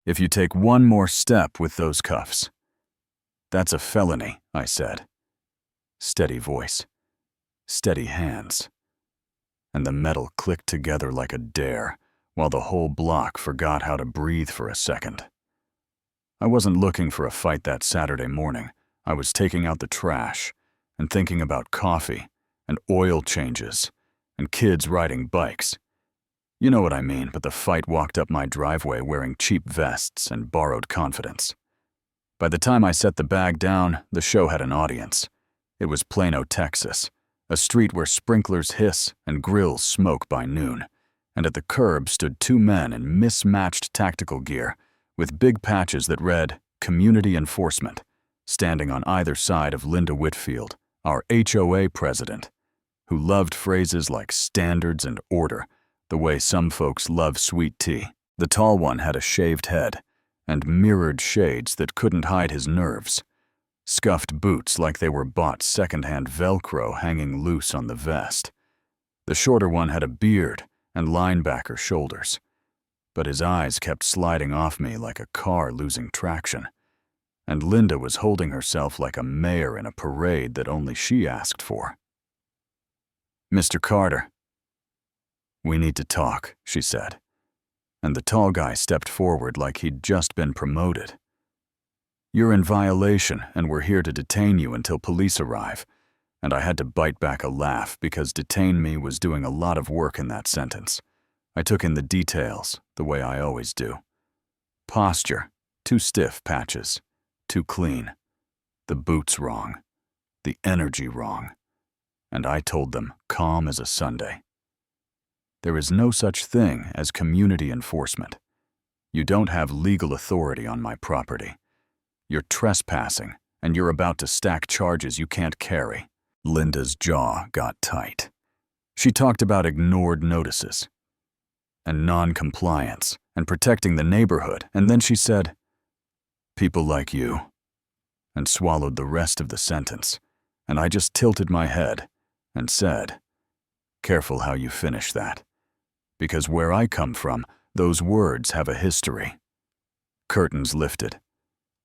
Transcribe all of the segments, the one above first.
If you take one more step with those cuffs. That's a felony, I said. Steady voice. Steady hands. And the metal clicked together like a dare, while the whole block forgot how to breathe for a second. I wasn't looking for a fight that Saturday morning. I was taking out the trash and thinking about coffee and oil changes and kids riding bikes. You know what I mean, but the fight walked up my driveway wearing cheap vests and borrowed confidence. By the time I set the bag down, the show had an audience. It was Plano, Texas, a street where sprinklers hiss and grills smoke by noon, and at the curb stood two men in mismatched tactical gear with big patches that read Community Enforcement, standing on either side of Linda Whitfield, our HOA president, who loved phrases like standards and order, the way some folks love sweet tea. The tall one had a shaved head and mirrored shades that couldn't hide his nerves, scuffed boots like they were bought secondhand Velcro hanging loose on the vest. The shorter one had a beard and linebacker shoulders, but his eyes kept sliding off me like a car losing traction. And Linda was holding herself like a mayor in a parade that only she asked for. "Mr. Carter." "We need to talk," she said, and the tall guy stepped forward like he'd just been promoted. "You're in violation, and we're here to detain you until police arrive." And I had to bite back a laugh because detain me was doing a lot of work in that sentence. I took in the details, the way I always do. Posture, too stiff patches, too clean. The boots wrong, the energy wrong. And I told them, calm as a Sunday. There is no such thing as community enforcement. You don't have legal authority on my property. You're trespassing, and you're about to stack charges you can't carry. Linda's jaw got tight. She talked about ignored notices and non-compliance and protecting the neighborhood, and then she said, "People like you," and swallowed the rest of the sentence, and I just tilted my head and said, "Careful how you finish that, because where I come from, those words have a history." Curtains lifted.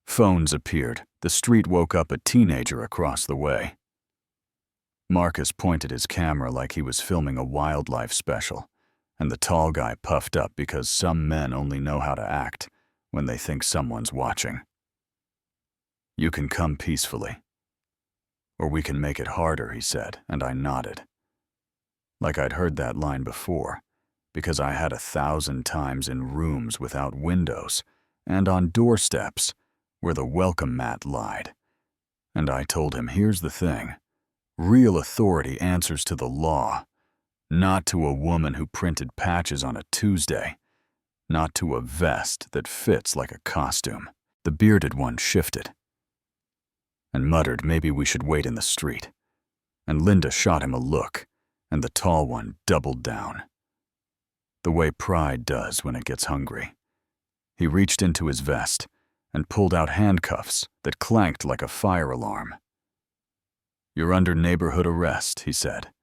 Phones appeared. The street woke up a teenager across the way. Marcus pointed his camera like he was filming a wildlife special, and the tall guy puffed up because some men only know how to act when they think someone's watching. "You can come peacefully. Or we can make it harder," he said, and I nodded. Like I'd heard that line before, because I had 1,000 times in rooms without windows and on doorsteps where the welcome mat lied. And I told him, here's the thing. Real authority answers to the law, not to a woman who printed patches on a Tuesday, not to a vest that fits like a costume. The bearded one shifted and muttered maybe we should wait in the street. And Linda shot him a look, and the tall one doubled down. The way pride does when it gets hungry. He reached into his vest and pulled out handcuffs that clanked like a fire alarm. "You're under neighborhood arrest," he said.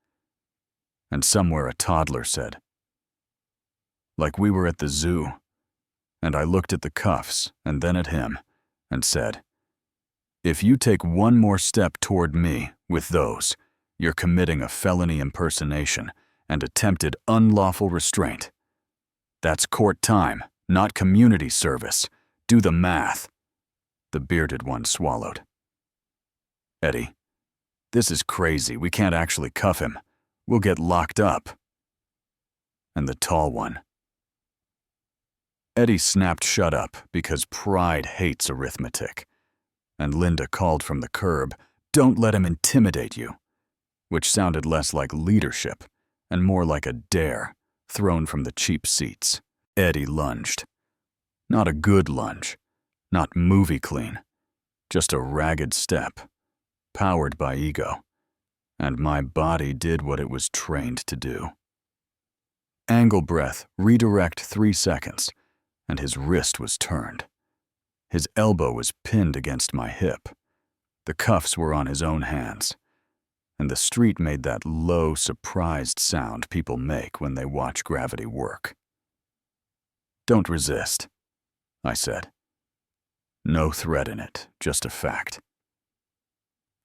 And somewhere a toddler said, like we were at the zoo. And I looked at the cuffs and then at him and said, "If you take one more step toward me with those, you're committing a felony impersonation and attempted unlawful restraint. That's court time, not community service. Do the math." The bearded one swallowed. "Eddie, this is crazy. We can't actually cuff him. We'll get locked up." And the tall one. Eddie snapped shut up because pride hates arithmetic. And Linda called from the curb, "Don't let him intimidate you," which sounded less like leadership and more like a dare thrown from the cheap seats. Eddie lunged. Not a good lunge, not movie clean, just a ragged step, powered by ego, and my body did what it was trained to do. Angle breath, redirect 3 seconds, and his wrist was turned. His elbow was pinned against my hip. The cuffs were on his own hands, and the street made that low, surprised sound people make when they watch gravity work. "Don't resist," I said. No threat in it, just a fact.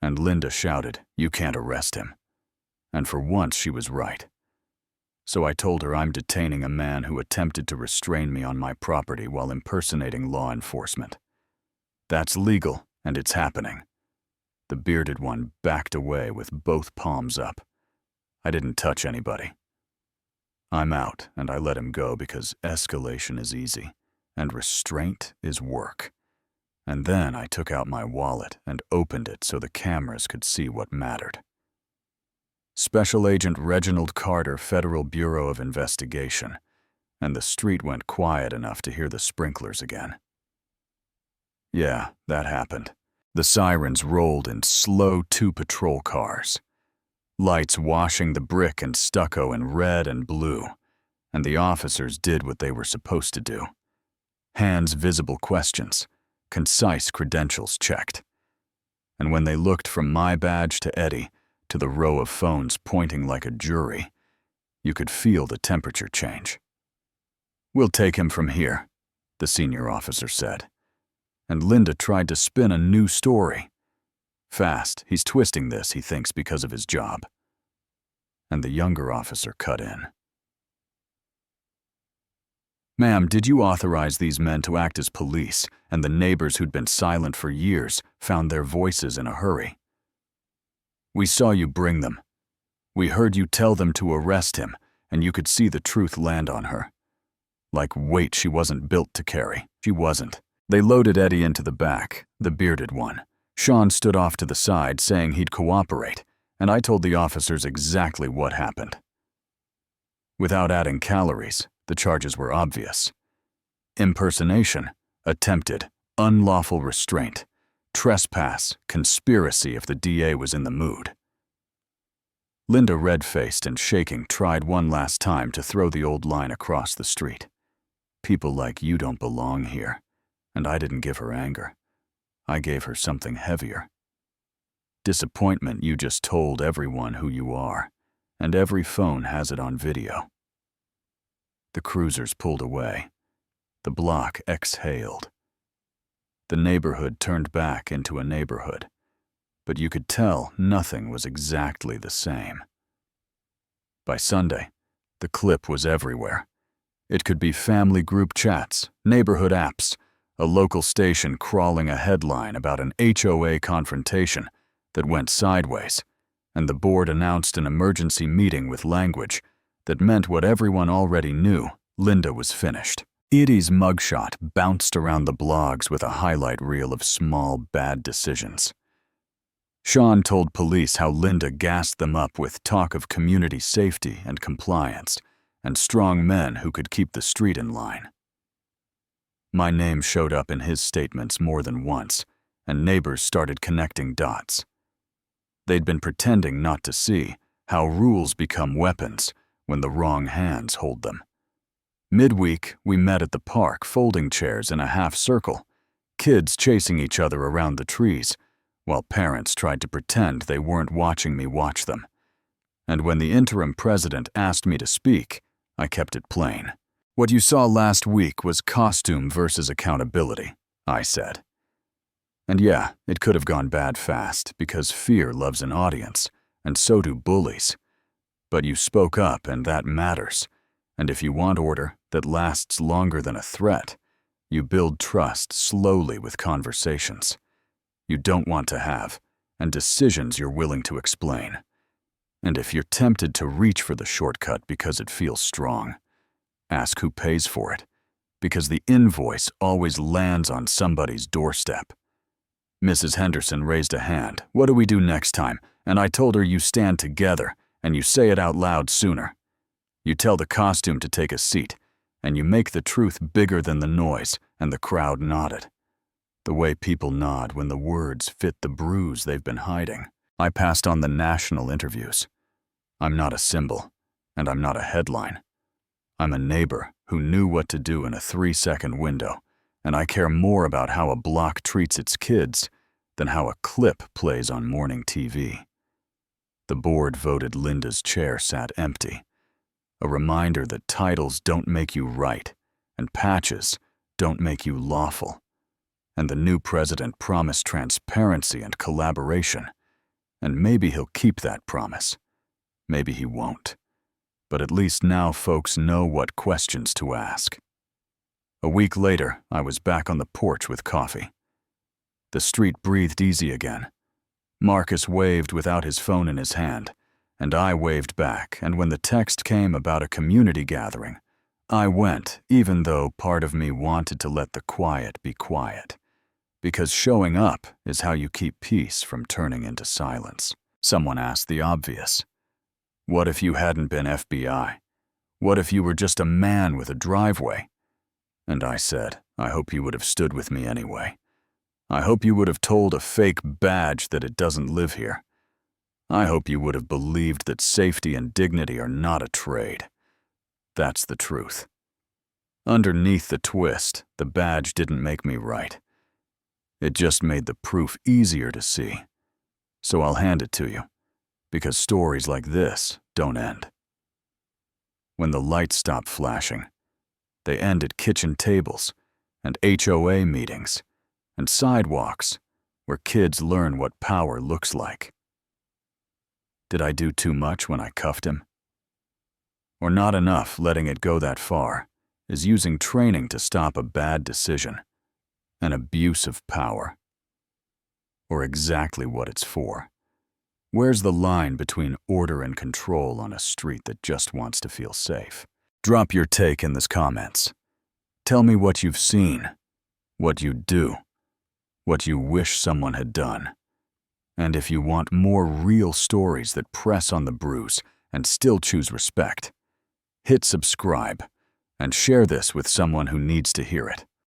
And Linda shouted, "You can't arrest him." And for once she was right. So I told her I'm detaining a man who attempted to restrain me on my property while impersonating law enforcement. That's legal, and it's happening. The bearded one backed away with both palms up. I didn't touch anybody. I'm out, and I let him go because escalation is easy, and restraint is work. And then I took out my wallet and opened it so the cameras could see what mattered. Special Agent Reginald Carter, Federal Bureau of Investigation, and the street went quiet enough to hear the sprinklers again. Yeah, that happened. The sirens rolled in slow 2 patrol cars, lights washing the brick and stucco in red and blue, and the officers did what they were supposed to do. Hands visible questions, concise credentials checked. And when they looked from my badge to Eddie, to the row of phones pointing like a jury, you could feel the temperature change. "We'll take him from here," the senior officer said. And Linda tried to spin a new story. Fast, he's twisting this, he thinks, because of his job. And the younger officer cut in. "Ma'am, did you authorize these men to act as police, and the neighbors who'd been silent for years found their voices in a hurry? We saw you bring them. We heard you tell them to arrest him, and you could see the truth land on her. Like weight she wasn't built to carry. She wasn't." They loaded Eddie into the back, the bearded one. Sean stood off to the side, saying he'd cooperate, and I told the officers exactly what happened. Without adding calories, the charges were obvious. Impersonation, attempted, unlawful restraint, trespass, conspiracy if the DA was in the mood. Linda, red-faced and shaking, tried one last time to throw the old line across the street. "People like you don't belong here." And I didn't give her anger. I gave her something heavier. Disappointment. You just told everyone who you are, and every phone has it on video. The cruisers pulled away. The block exhaled. The neighborhood turned back into a neighborhood, but you could tell nothing was exactly the same. By Sunday, the clip was everywhere. It could be family group chats, neighborhood apps, a local station crawling a headline about an HOA confrontation that went sideways, and the board announced an emergency meeting with language that meant what everyone already knew: Linda was finished. Edie's mugshot bounced around the blogs with a highlight reel of small, bad decisions. Sean told police how Linda gassed them up with talk of community safety and compliance, and strong men who could keep the street in line. My name showed up in his statements more than once, and neighbors started connecting dots. They'd been pretending not to see how rules become weapons when the wrong hands hold them. Midweek, we met at the park, folding chairs in a half circle, kids chasing each other around the trees, while parents tried to pretend they weren't watching me watch them. And when the interim president asked me to speak, I kept it plain. "What you saw last week was costume versus accountability," I said. And yeah, it could have gone bad fast, because fear loves an audience, and so do bullies. But you spoke up, and that matters. And if you want order that lasts longer than a threat, you build trust slowly with conversations you don't want to have, and decisions you're willing to explain. And if you're tempted to reach for the shortcut because it feels strong, ask who pays for it, because the invoice always lands on somebody's doorstep. Mrs. Henderson raised a hand. "What do we do next time?" And I told her, "You stand together, and you say it out loud sooner. You tell the costume to take a seat, and you make the truth bigger than the noise," and the crowd nodded. The way people nod when the words fit the bruise they've been hiding. I passed on the national interviews. I'm not a symbol, and I'm not a headline. I'm a neighbor who knew what to do in a 3-second window, and I care more about how a block treats its kids than how a clip plays on morning TV. The board voted Linda's chair sat empty, a reminder that titles don't make you right, and patches don't make you lawful. And the new president promised transparency and collaboration. And maybe he'll keep that promise. Maybe he won't. But at least now folks know what questions to ask. A week later, I was back on the porch with coffee. The street breathed easy again. Marcus waved without his phone in his hand, and I waved back, and when the text came about a community gathering, I went, even though part of me wanted to let the quiet be quiet. Because showing up is how you keep peace from turning into silence. Someone asked the obvious. What if you hadn't been FBI? What if you were just a man with a driveway? And I said, I hope you would have stood with me anyway. I hope you would have told a fake badge that it doesn't live here. I hope you would have believed that safety and dignity are not a trade. That's the truth. Underneath the twist, the badge didn't make me right. It just made the proof easier to see. So I'll hand it to you, because stories like this don't end. When the lights stop flashing, they end at kitchen tables and HOA meetings and sidewalks where kids learn what power looks like. Did I do too much when I cuffed him? Or not enough letting it go that far is using training to stop a bad decision, an abuse of power? Or exactly what it's for? Where's the line between order and control on a street that just wants to feel safe? Drop your take in the comments. Tell me what you've seen, what you do, what you wish someone had done. And if you want more real stories that press on the bruise and still choose respect, hit subscribe and share this with someone who needs to hear it.